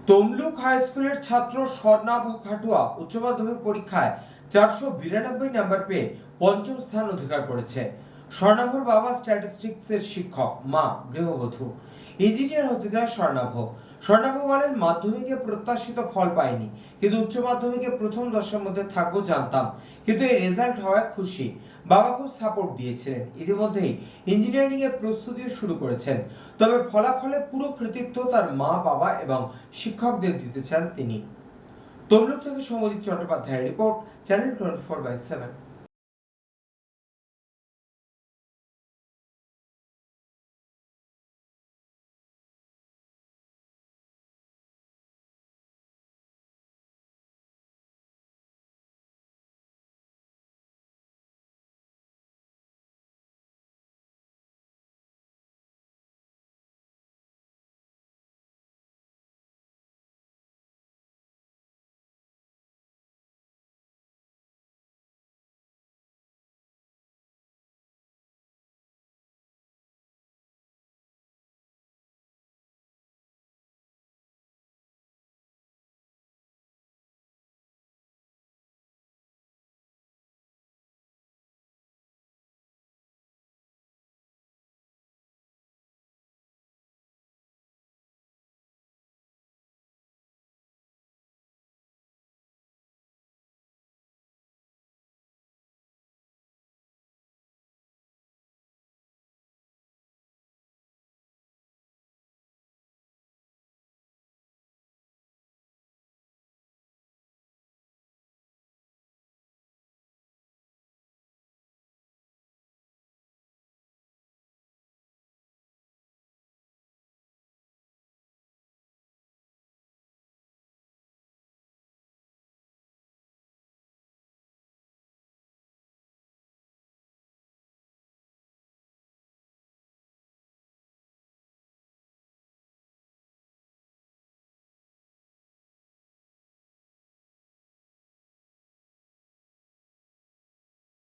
Tamluk high স্কুলের ছাত্র স্বর্ণাভ খাটুয়া উচ্চ মাধ্যমিক পরীক্ষায় 492 নাম্বার পেয়ে পঞ্চম স্থান অধিকার করেছে। স্বর্ণাভর বাবা স্ট্যাটিস্টিক্সের শিক্ষক, মা গৃহবধূ। ইঞ্জিনিয়ার হতে যায় স্বর্ণাভ বলেন, মাধ্যমিকে প্রত্যাশিত ফল পাইনি, কিন্তু উচ্চ মাধ্যমিকে প্রথম 10-এর মধ্যে থাকবো জানতাম, কিন্তু এই রেজাল্ট হওয়ায় খুশি। বাবা খুব সাপোর্ট দিয়েছিলেন। ইতিমধ্যেই ইঞ্জিনিয়ারিং এর প্রস্তুতিও শুরু করেছেন। তবে ফলাফলের পুরো কৃতিত্ব তার মা, বাবা এবং শিক্ষকদের দিতে চান তিনি। তমলুক থেকে সৌম্যজিৎ চট্টোপাধ্যায়ের রিপোর্ট, চ্যানেল 24/7।